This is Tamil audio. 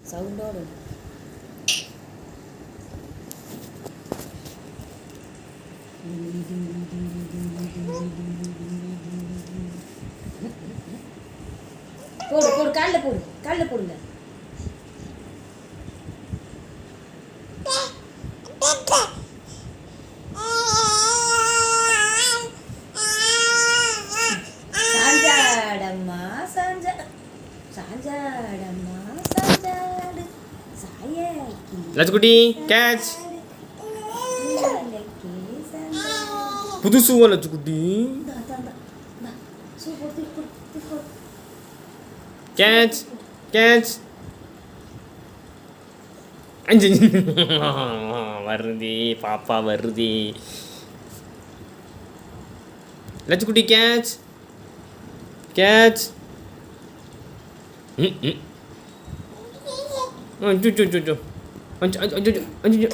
சவுண்டோடு போடு போடு காலில் போடுங்க. சாஞ்சாடம்மா சாஞ்சாடம்மா சாஞ்சாடு சாயக்கி லட்சுக்குட்டி கேட்ச் புதுசுவா லட்சுக்குட்டி கேட்ச் கேட்ச் அஞ்சு வருது பாப்பா வருது லட்சுக்குட்டி கேட்ச் கேட்ச் அஞ்சு அஞ்சு அஞ்சு அஞ்சு அஞ்சு அஞ்சு